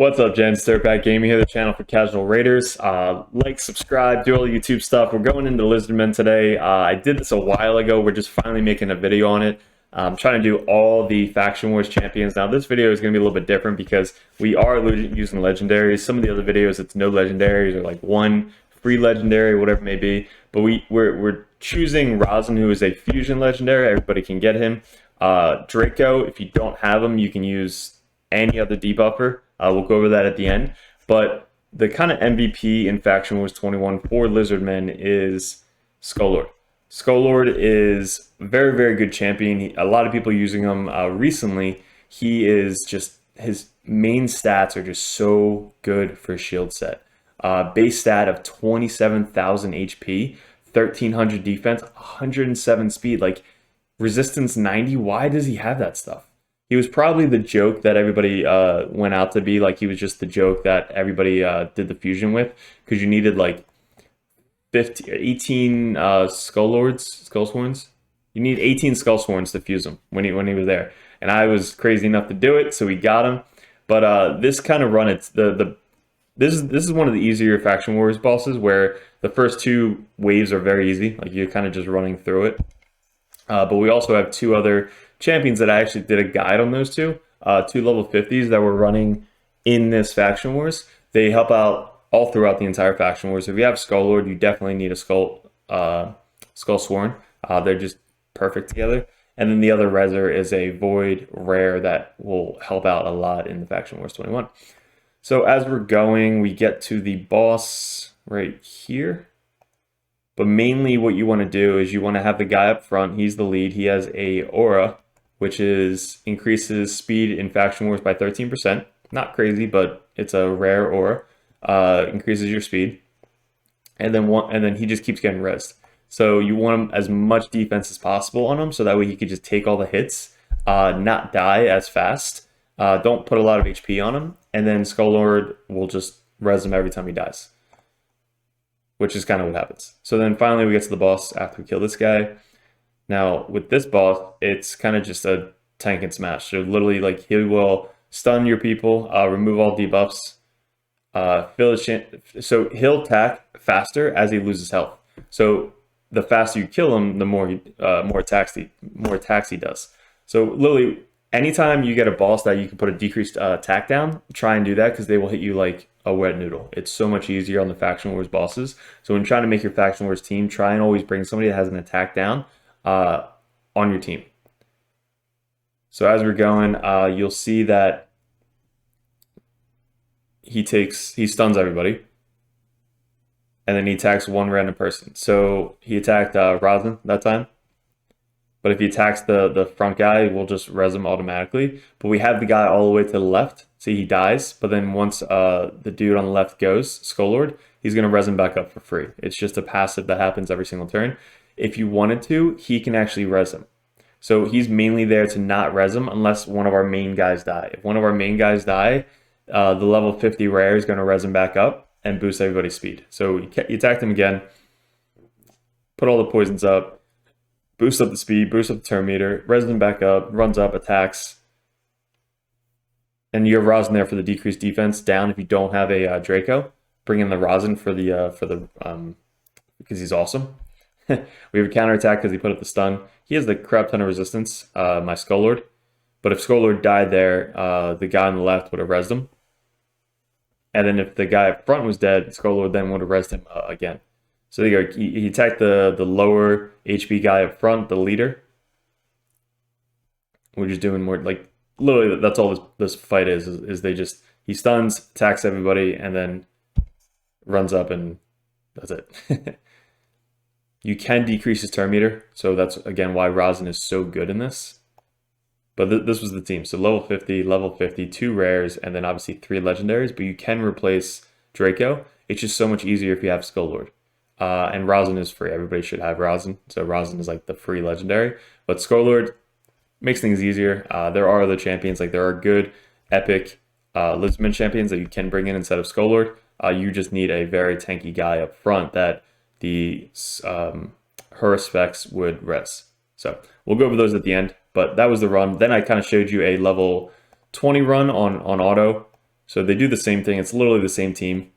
What's up, gents? Dirtbag Gaming here, the channel for casual raiders. Like, subscribe, do all the YouTube stuff. We're going into Lizardmen today. I did this a while ago. We're just finally making a video on it. I'm trying to do all the Faction Wars champions. Now, this video is going to be a little bit different because we are using legendaries. Some of the other videos, it's no legendaries or like one free legendary, whatever it may be. But we're choosing Rosin, who is a fusion legendary. Everybody can get him. Draco, if you don't have him, you can use any other debuffer. We'll go over that at the end. But the kind of MVP in Faction Wars 21 for Lizardmen is Skull Lord is a very, very good champion. A lot of people using him recently. He is just, his main stats are just so good for shield set. Base stat of 27,000 HP, 1,300 defense, 107 speed. Like, resistance 90. Why does he have that stuff? He was probably the joke that everybody went out to be. Like, he was just the joke that everybody did the fusion with, because you needed like 18 Skull Sworns. You need 18 Skull Sworns to fuse him when he was there. And I was crazy enough to do it, so we got him. But this kind of run, this is one of the easier Faction Wars bosses, where the first two waves are very easy. Like, you're kind of just running through it. But we also have two other champions that I actually did a guide on those two level 50s that were running in this Faction Wars. They help out all throughout the entire Faction Wars. If you have Skull Lord, you definitely need a Skull Sworn. They're just perfect together. And then the other Reser is a Void rare that will help out a lot in the Faction Wars 21. So as we're going, we get to the boss right here. But mainly what you want to do is you want to have the guy up front. He's the lead. He has a aura, which increases speed in Faction Wars by 13%. Not crazy, but it's a rare aura. Increases your speed. And then he just keeps getting rezzed. So you want him as much defense as possible on him, so that way he could just take all the hits, not die as fast. Don't put a lot of HP on him. And then Skull Lord will just res him every time he dies, which is kind of what happens. So then finally we get to the boss after we kill this guy. Now with this boss, it's kind of just a tank and smash. So literally, like, he will stun your people, remove all debuffs, so he'll attack faster as he loses health. So the faster you kill him, the more attacks he does. So literally, anytime you get a boss that you can put a decreased attack down, try and do that, because they will hit you like a wet noodle. It's so much easier on the Faction Wars bosses. So when trying to make your Faction Wars team, try and always bring somebody that has an attack down on your team. So as we're going, you'll see that he stuns everybody, and then he attacks one random person. So he attacked Rosin that time. But if he attacks the front guy, we'll just res him automatically. But we have the guy all the way to the left. See, he dies. But then once the dude on the left goes, Skull Lord, he's going to res him back up for free. It's just a passive that happens every single turn. If you wanted to, he can actually res him. So he's mainly there to not res him unless one of our main guys die. If one of our main guys die, the level 50 rare is going to res him back up and boost everybody's speed. So you attacked him again, put all the poisons up, boost up the speed, boost up the turn meter, res him back up, runs up, attacks. And you have Rosin there for the decreased defense down if you don't have a Draco. Bring in the Rosin because he's awesome. We have a counterattack because he put up the stun. He has the crap ton of resistance, my Skull Lord. But if Skull Lord died there, the guy on the left would have rezzed him. And then if the guy up front was dead, Skull Lord then would have rezzed him again. So there you go. He attacked the lower HP guy up front, the leader. We're just doing more, like, literally that's all this fight is he stuns, attacks everybody, and then runs up, and that's it. You can decrease his turn meter, so that's again why Rosin is so good in this. But this was the team. So level 50, 2 rares, and then obviously 3 legendaries, but you can replace Draco. It's just so much easier if you have Skull Lord. And Rosin is free. Everybody should have Rosin. So Rosin is like the free legendary. But Skull Lord makes things easier. There are other champions. Like, there are good, epic Lizardmen champions that you can bring in instead of Skull Lord. You just need a very tanky guy up front that the her specs would res. So we'll go over those at the end. But that was the run. Then I kind of showed you a level 20 run on auto. So they do the same thing. It's literally the same team.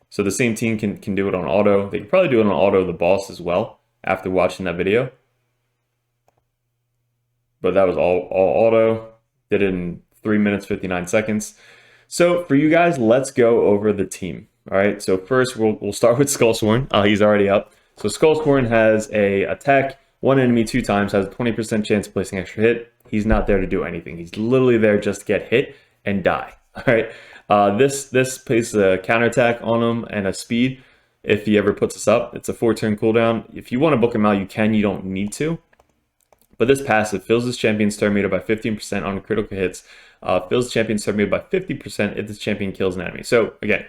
So the same team can do it on auto. They can probably do it on auto the boss as well after watching that video. But that was all auto. Did it in 3 minutes, 59 seconds. So for you guys, let's go over the team. All right, so first we'll start with Skullsworn. He's already up. So Skullsworn has a attack, one enemy 2 times, has a 20% chance of placing extra hit. He's not there to do anything. He's literally there just to get hit and die. All right, this places a counterattack on him and a speed if he ever puts us up. It's a 4-turn cooldown. If you want to book him out, you can. You don't need to. But this passive fills this champion's turn meter by 15% on critical hits. Fills the champion's turn meter by 50% if this champion kills an enemy. So again,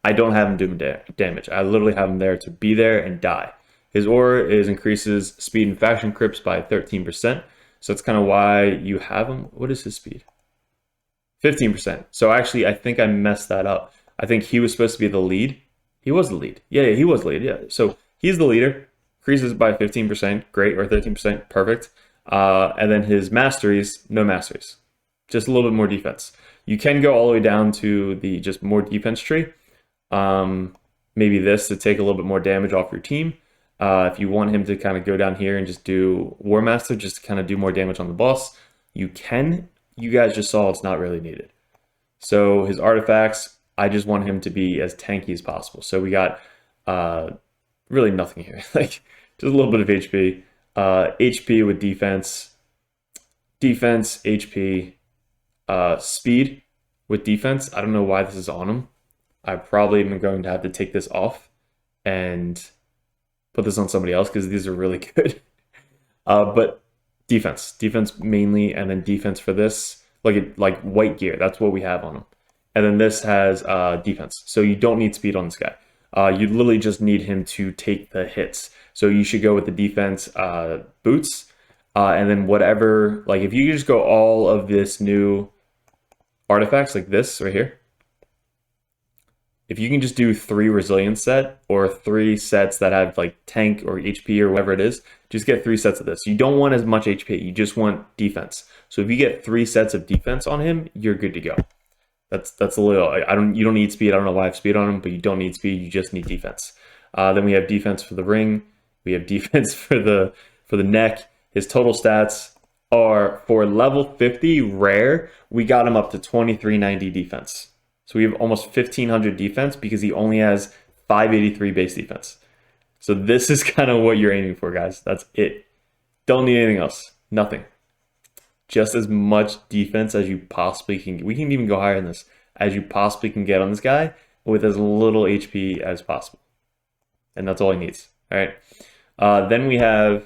I don't have him doing damage. I literally have him there to be there and die. His aura increases speed and faction crips by 13%. So that's kind of why you have him. What is his speed? 15%. So actually, I think I messed that up. I think he was supposed to be the lead. He was the lead. Yeah, he was the lead. Yeah. So he's the leader. Increases by 15%. Great. Or 13%. Perfect. And then his masteries, no masteries. Just a little bit more defense. You can go all the way down to the just more defense tree. Maybe this to take a little bit more damage off your team. If you want him to kind of go down here and just do War Master, just to kind of do more damage on the boss, you can. You guys just saw it's not really needed. So his artifacts, I just want him to be as tanky as possible. So we got really nothing here. Like just a little bit of HP. HP with defense, HP, speed with defense. I don't know why this is on him. I probably am going to have to take this off and put this on somebody else because these are really good. But defense mainly, and then defense for this, like white gear. That's what we have on him. And then this has defense. So you don't need speed on this guy. You literally just need him to take the hits. So you should go with the defense boots. And then whatever, like if you just go all of this new artifacts like this right here, if you can just do 3 resilience set or 3 sets that have like tank or HP or whatever it is, just get 3 sets of this. You don't want as much HP, you just want defense. So if you get 3 sets of defense on him, you're good to go. That's a little, you don't need speed. I don't know why I have speed on him, but you don't need speed, you just need defense. Then we have defense for the ring, we have defense for the neck. His total stats are for level 50 rare, we got him up to 2390 defense. So we have almost 1500 defense because he only has 583 base defense. So this is kind of what you're aiming for, guys. That's it. Don't need anything else. Nothing. Just as much defense as you possibly can get. We can even go higher than this. As you possibly can get on this guy with as little HP as possible. And that's all he needs. All right. Then we have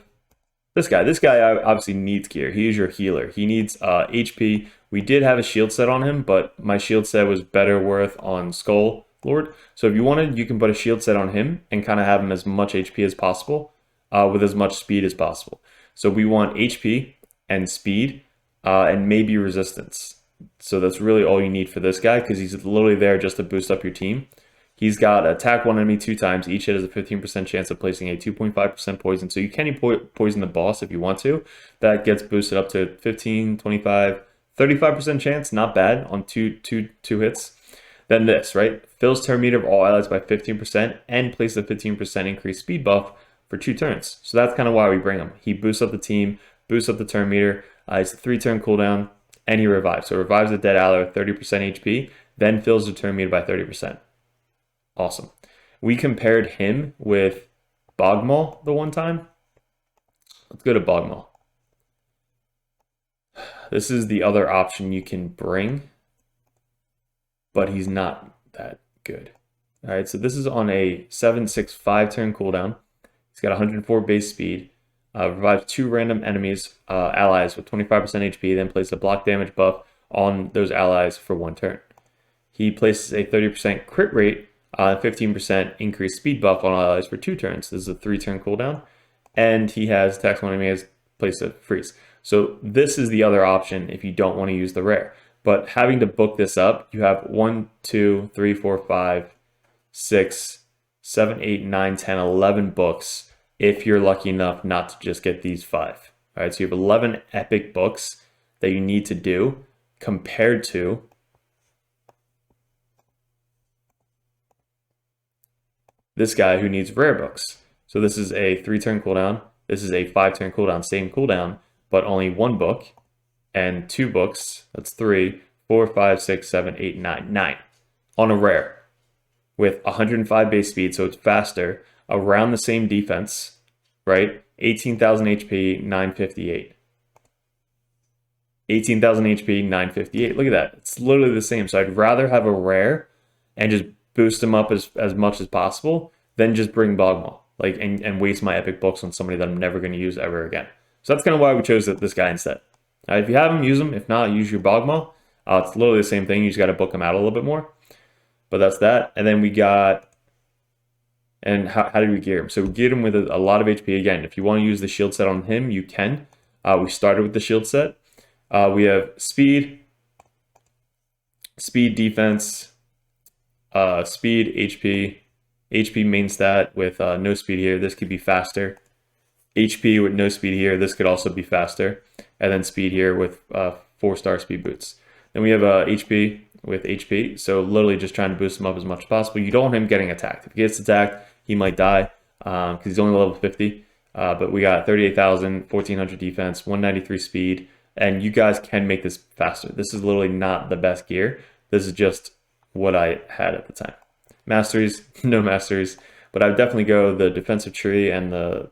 this guy. This guy obviously needs gear. He is your healer. He needs HP. We did have a shield set on him, but my shield set was better worth on Skull Lord. So if you wanted, you can put a shield set on him and kind of have him as much HP as possible with as much speed as possible. So we want HP and speed and maybe resistance. So that's really all you need for this guy because he's literally there just to boost up your team. He's got attack one enemy 2 times. Each hit has a 15% chance of placing a 2.5% poison. So you can poison the boss if you want to. That gets boosted up to 15, 25, 35% chance. Not bad on two hits. Then this, right? Fills turn meter of all allies by 15% and places a 15% increased speed buff for 2 turns. So that's kind of why we bring him. He boosts up the team, boosts up the turn meter. It's a 3-turn cooldown, and he revives. So revives a dead ally with 30% HP, then fills the turn meter by 30%. Awesome. We compared him with Bogmaul the one time. Let's go to Bogmaul. This is the other option you can bring, but he's not that good. All right, so this is on a 7/6/5 turn cooldown. He's got 104 base speed. Revives 2 random enemies, allies with 25% HP, then places a block damage buff on those allies for 1 turn. He places a 30% crit rate, 15% increased speed buff on allies for 2 turns. This is a 3-turn cooldown. And he has attacks one enemy has placed a freeze. So this is the other option if you don't want to use the rare. But having to book this up, you have 1, 2, 3, 4, 5, 6, 7, 8, 9, 10, 11 books if you're lucky enough not to just get these 5. All right, so you have 11 epic books that you need to do compared to this guy who needs rare books. So this is a 3-turn cooldown. This is a 5-turn cooldown, same cooldown, but only 1 book and 2 books. That's 3, 4, 5, 6, 7, 8, 9. 9 on a rare with 105 base speed, so it's faster, around the same defense, right? 18,000 HP, 958. 18,000 HP, 958. Look at that. It's literally the same. So I'd rather have a rare and just boost him up as much as possible than just bring Bogmaw, like, and waste my epic books on somebody that I'm never going to use ever again. So that's kind of why we chose this guy instead. If you have him, use him. If not, use your Bogmaw. It's literally the same thing. You just got to book him out a little bit more. But that's that. And then we got, and how did we gear him? So we geared him with a lot of HP. Again, if you want to use the shield set on him, you can. We started with the shield set. We have speed, defense, speed, HP main stat with no speed here. This could be faster. HP with no speed here. This could also be faster. And then speed here with 4-star speed boots. Then we have HP with HP. So literally just trying to boost him up as much as possible. You don't want him getting attacked. If he gets attacked, he might die because he's only level 50. But we got 38,000, 1,400 defense, 193 speed. And you guys can make this faster. This is literally not the best gear. This is just what I had at the time. Masteries, no masteries. But I would definitely go the defensive tree and the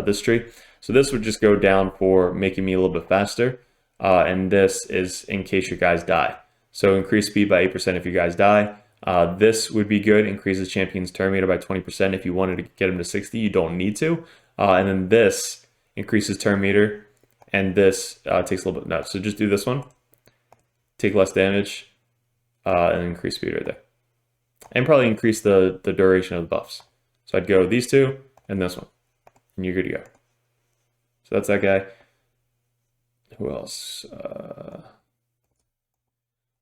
this tree. So this would just go down for making me a little bit faster. And this is in case your guys die. So increase speed by 8% if you guys die. This would be good. Increases champion's turn meter by 20%. If you wanted to get him to 60, you don't need to. And then this increases turn meter. And this takes a little bit nuts. So just do this one. Take less damage and increase speed right there. And probably increase the duration of the buffs. So I'd go these two and this one. And you're good to go. So that's that guy. Who else?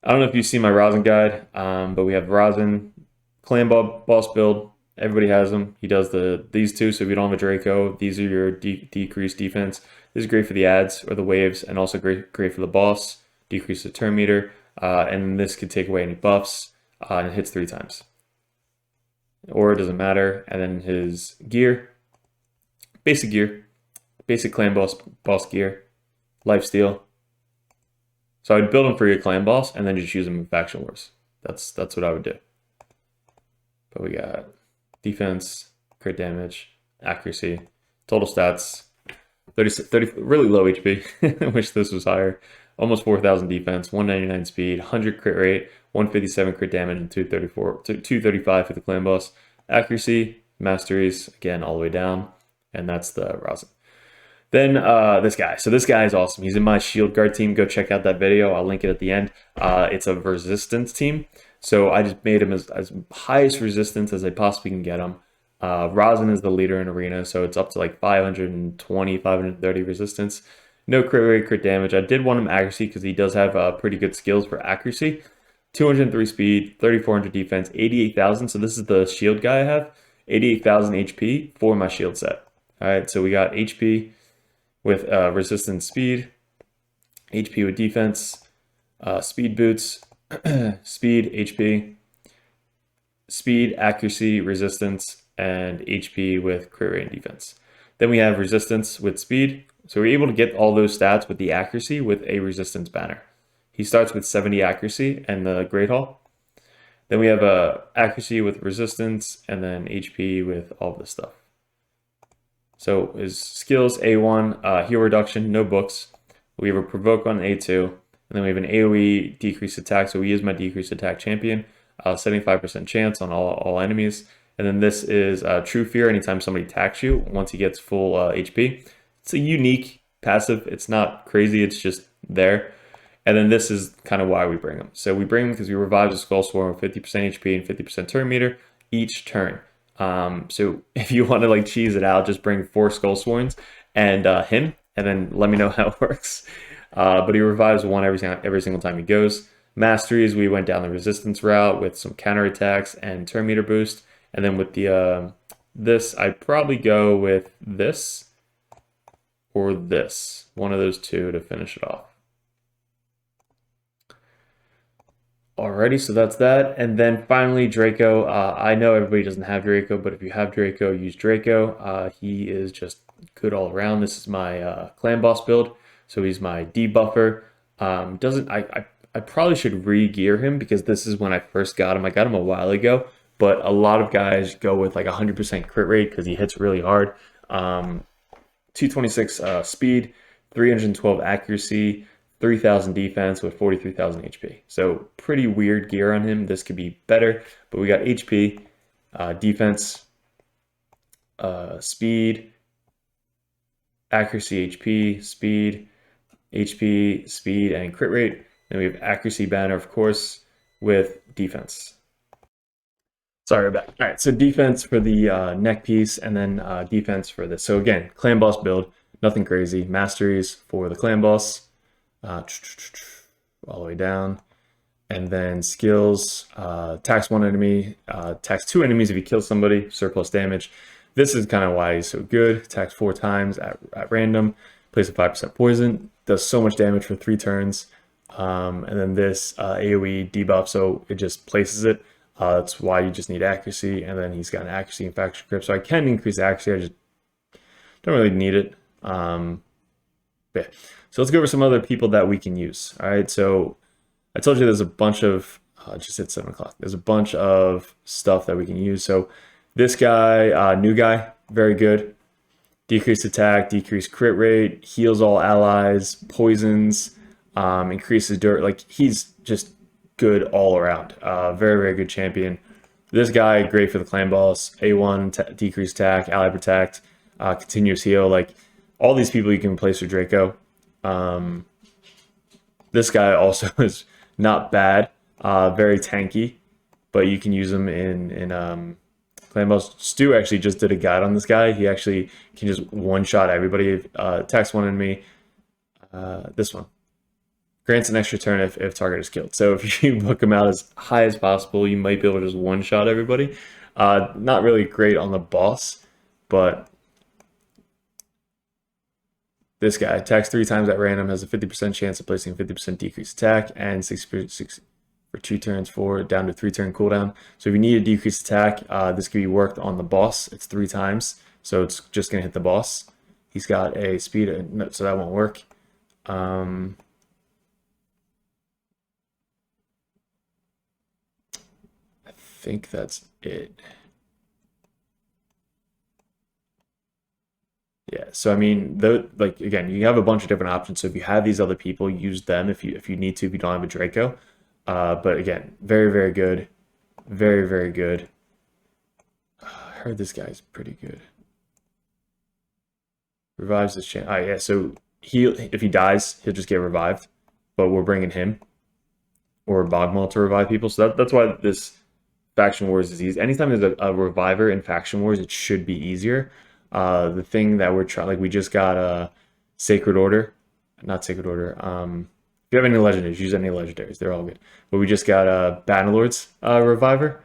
I don't know if you see my Rosin guide, but we have Rosin, clan boss build. Everybody has them. He does these two, so if you don't have a Draco, these are your decreased defense. This is great for the ads or the waves, and also great for the boss. Decrease the turn meter, and this could take away any buffs, and it hits 3 times. Or it doesn't matter. And then his gear, basic clan boss gear, lifesteal. So I'd build him for your clan boss, and then just use him in faction wars. That's what I would do. But we got defense, crit damage, accuracy, total stats, 30 really low HP. I wish this was higher. Almost 4,000 defense, 199 speed, 100 crit rate, 157 crit damage, and 235 for the clan boss. Accuracy, masteries, again, all the way down. And that's the Rosin. Then this guy. So this guy is awesome. He's in my shield guard team. Go check out that video. I'll link it at the end. It's a resistance team. So I just made him as highest resistance as I possibly can get him. Rosin is the leader in arena, so it's up to like 520, 530 resistance. No crit rate, crit damage. I did want him accuracy because he does have pretty good skills for accuracy. 203 speed, 3,400 defense, 88,000. So this is the shield guy I have. 88,000 HP for my shield set. All right, so we got HP with resistance speed, HP with defense, speed boots, speed, HP, speed, accuracy, resistance, and HP with crit rate and defense. Then we have resistance with speed. So we're able to get all those stats with the accuracy with a resistance banner. He starts with 70 accuracy and the Great Hall. Then we have accuracy with resistance and then HP with all this stuff. So his skills, A1, heal reduction, no books. We have a provoke on A2. And then we have an AoE decreased attack. So we use my decreased attack champion. 75% chance on all enemies. And then this is True Fear anytime somebody attacks you once he gets full HP. It's a unique passive. It's not crazy. It's just there. And then this is kind of why we bring him. So we bring him because we revive the Skull Swarm with 50% HP and 50% turn meter each turn. So if you want to like cheese it out, just bring 4 Skull Swarms and him, and then let me know how it works. But he revives 1 every single time he goes. Masteries, we went down the resistance route with some counterattacks and turn meter boost. And then with the this, I'd probably go with this or this. One of those two to finish it off. Alrighty, so that's that. And then finally, Draco. I know everybody doesn't have Draco, but if you have Draco, use Draco. He is just good all around. This is my clan boss build, so he's my debuffer. Doesn't I probably should re-gear him because this is when I first got him. I got him a while ago, but a lot of guys go with like 100% crit rate because he hits really hard. 226 speed, 312 accuracy, 3,000 defense with 43,000 HP. So pretty weird gear on him. This could be better, but we got HP, defense, speed, accuracy, HP, speed, HP, speed, and crit rate. Then we have accuracy banner, of course, with defense. Sorry, we're back. All right, so defense for the neck piece, and then defense for this. So again, clan boss build, nothing crazy. Masteries for the clan boss. All the way down, and then skills, tax one enemy, tax two enemies if you kill somebody, surplus damage. This is kind of why he's so good. Tax 4 times at random, place a 5% poison, does so much damage for 3 turns. And then this AoE debuff, so it just places it. That's why you just need accuracy, and then he's got an accuracy and faction grip, so I can increase accuracy, I just don't really need it. Yeah. So let's go over some other people that we can use. All right, so I told you there's a bunch of, just hit 7 o'clock. There's a bunch of stuff that we can use. So this guy, new guy, very good. Decreased attack, decreased crit rate, heals all allies, poisons, increases dirt. Like, he's just good all around. Very, very good champion. This guy, great for the clan boss. A1, decreased attack, ally protect, continuous heal. Like, all these people you can replace with Draco. This guy also is not bad, very tanky, but you can use him in clan boss. Stu actually just did a guide on this guy. He actually can just one-shot everybody. Attacks one enemy. This one grants an extra turn if target is killed. So if you book him out as high as possible, you might be able to just one-shot everybody. Not really great on the boss, but this guy attacks 3 times at random, has a 50% chance of placing a 50% decreased attack, and 6 for 2 turns, 4 down to 3 turn cooldown. So if you need a decreased attack, this can be worked on the boss. It's 3 times, so it's just gonna hit the boss. He's got a speed, so that won't work. I think that's it. Yeah, so I mean, like again, you have a bunch of different options. So if you have these other people, use them if you need to. If you don't have a Draco, but again, very very good, very very good. I heard this guy's pretty good. Revives this chance. Oh yeah, so if he dies, he'll just get revived. But we're bringing him or Bogmal to revive people. So that's why this Faction Wars is easy. Anytime there's a reviver in Faction Wars, it should be easier. The thing that we're trying, like we just got a Sacred Order, not Sacred Order. If you have any legendaries, use any legendaries. They're all good. But we just got a Bannerlord's reviver,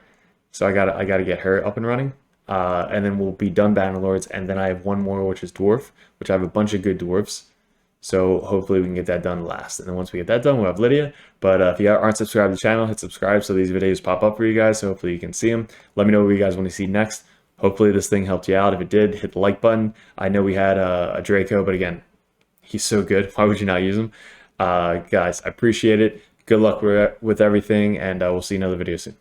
so I gotta get her up and running. And then we'll be done Bannerlords, and then I have one more, which is Dwarf, which I have a bunch of good dwarves. So hopefully we can get that done last. And then once we get that done, we'll have Lydia. But if you aren't subscribed to the channel, hit subscribe so these videos pop up for you guys. So hopefully you can see them. Let me know what you guys want to see next. Hopefully this thing helped you out. If it did, hit the like button. I know we had a Draco, but again, he's so good. Why would you not use him? Guys, I appreciate it. Good luck with everything, and we'll see you in another video soon.